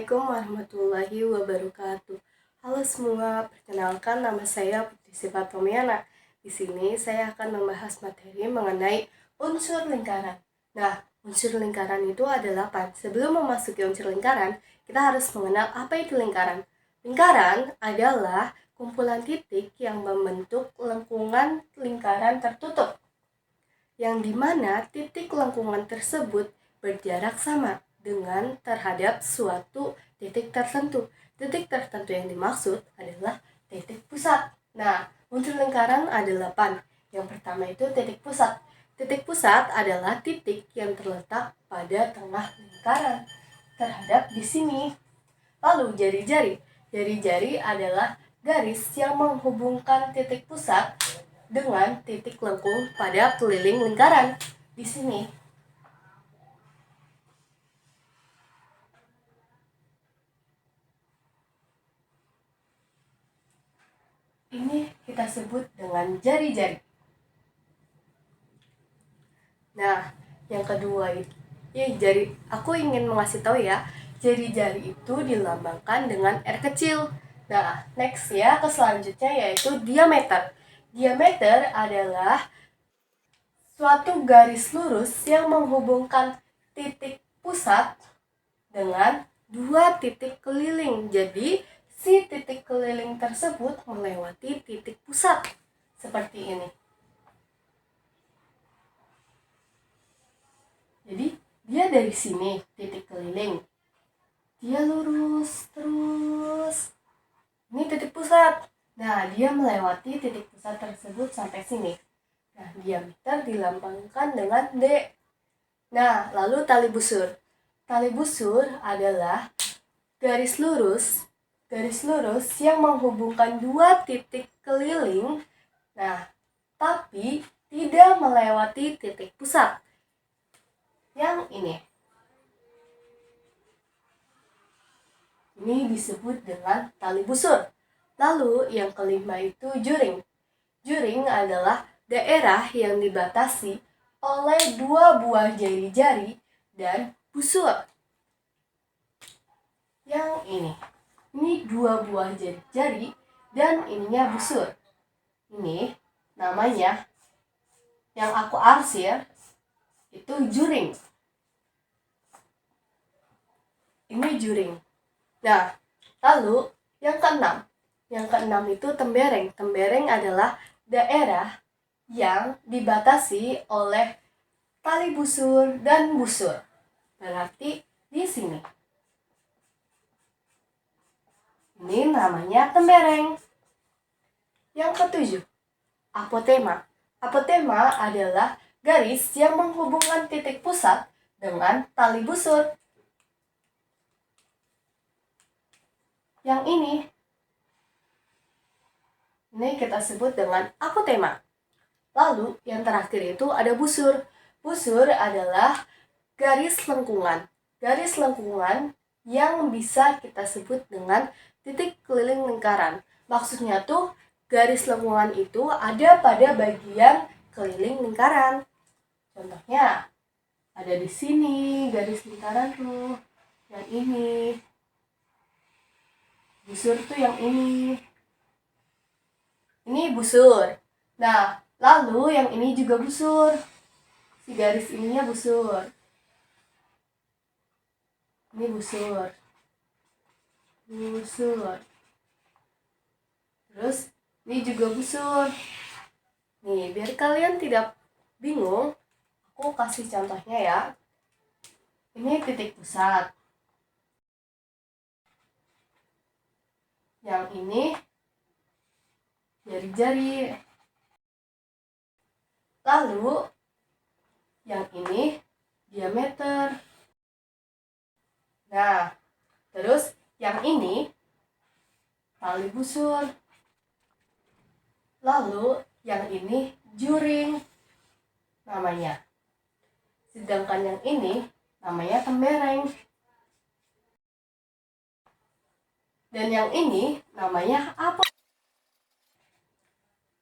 Assalamualaikum warahmatullahi wabarakatuh. Halo semua, perkenalkan nama saya Putri Siva Tomiana. Di sini saya akan membahas materi mengenai unsur lingkaran. Nah, unsur lingkaran itu ada 8. Sebelum memasuki unsur lingkaran, kita harus mengenal apa itu lingkaran. Lingkaran adalah kumpulan titik yang membentuk lengkungan lingkaran tertutup, yang dimana titik lengkungan tersebut berjarak sama dengan terhadap suatu titik tertentu. Titik tertentu yang dimaksud adalah titik pusat. Nah, unsur lingkaran ada 8. Yang pertama itu titik pusat. Titik pusat adalah titik yang terletak pada tengah lingkaran terhadap di sini. Lalu jari-jari. Jari-jari adalah garis yang menghubungkan titik pusat dengan titik lengkung pada keliling lingkaran di sini. Ini kita sebut dengan jari-jari. Nah, yang kedua itu, aku ingin mengasih tahu ya, jari-jari itu dilambangkan dengan R kecil. Nah, next ya, ke selanjutnya yaitu diameter. Diameter adalah suatu garis lurus yang menghubungkan titik pusat dengan dua titik keliling. Jadi, si titik keliling tersebut melewati titik pusat. Seperti ini. Jadi, dia dari sini, titik keliling. Dia lurus terus. Ini titik pusat. Nah, dia melewati titik pusat tersebut sampai sini. Nah, diameter dilambangkan dengan D. Nah, lalu tali busur. Tali busur adalah garis lurus yang menghubungkan dua titik keliling, nah, tapi tidak melewati titik pusat. Yang ini disebut dengan tali busur. Lalu yang kelima itu juring. Juring adalah daerah yang dibatasi oleh dua buah jari-jari dan busur. Yang ini dua buah jari dan ininya busur. Ini namanya, yang aku arsir itu juring. Ini juring. Nah, lalu yang keenam. Yang keenam itu tembereng. Tembereng adalah daerah yang dibatasi oleh tali busur dan busur. Berarti di sini. Ini namanya tembereng. Yang ketujuh, apotema. Apotema adalah garis yang menghubungkan titik pusat dengan tali busur. Yang ini kita sebut dengan apotema. Lalu yang terakhir itu ada busur. Busur adalah garis lengkungan. Garis lengkungan yang bisa kita sebut dengan titik keliling lingkaran. Maksudnya tuh garis lengkungan itu ada pada bagian keliling lingkaran. Contohnya ada di sini garis lingkaran tuh, yang ini. Busur tuh yang ini. Ini busur. Nah, lalu yang ini juga busur. Si garis ininya busur. Ini busur. Busur. Terus ini juga busur. Nih, biar kalian tidak bingung, aku kasih contohnya ya. Ini titik pusat. Yang ini jari-jari. Lalu yang ini diameter. Nah, terus yang ini tali busur. Lalu yang ini juring namanya. Sedangkan yang ini namanya tembereng. Dan yang ini namanya apa?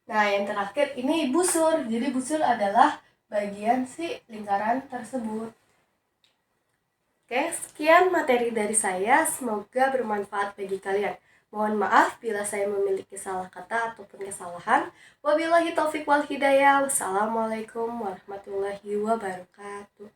Nah, yang terakhir ini busur. Jadi busur adalah bagian si lingkaran tersebut. Oke, sekian materi dari saya. Semoga bermanfaat bagi kalian. Mohon maaf bila saya memiliki salah kata ataupun kesalahan. Wabillahi taufik wal hidayah. Wassalamualaikum warahmatullahi wabarakatuh.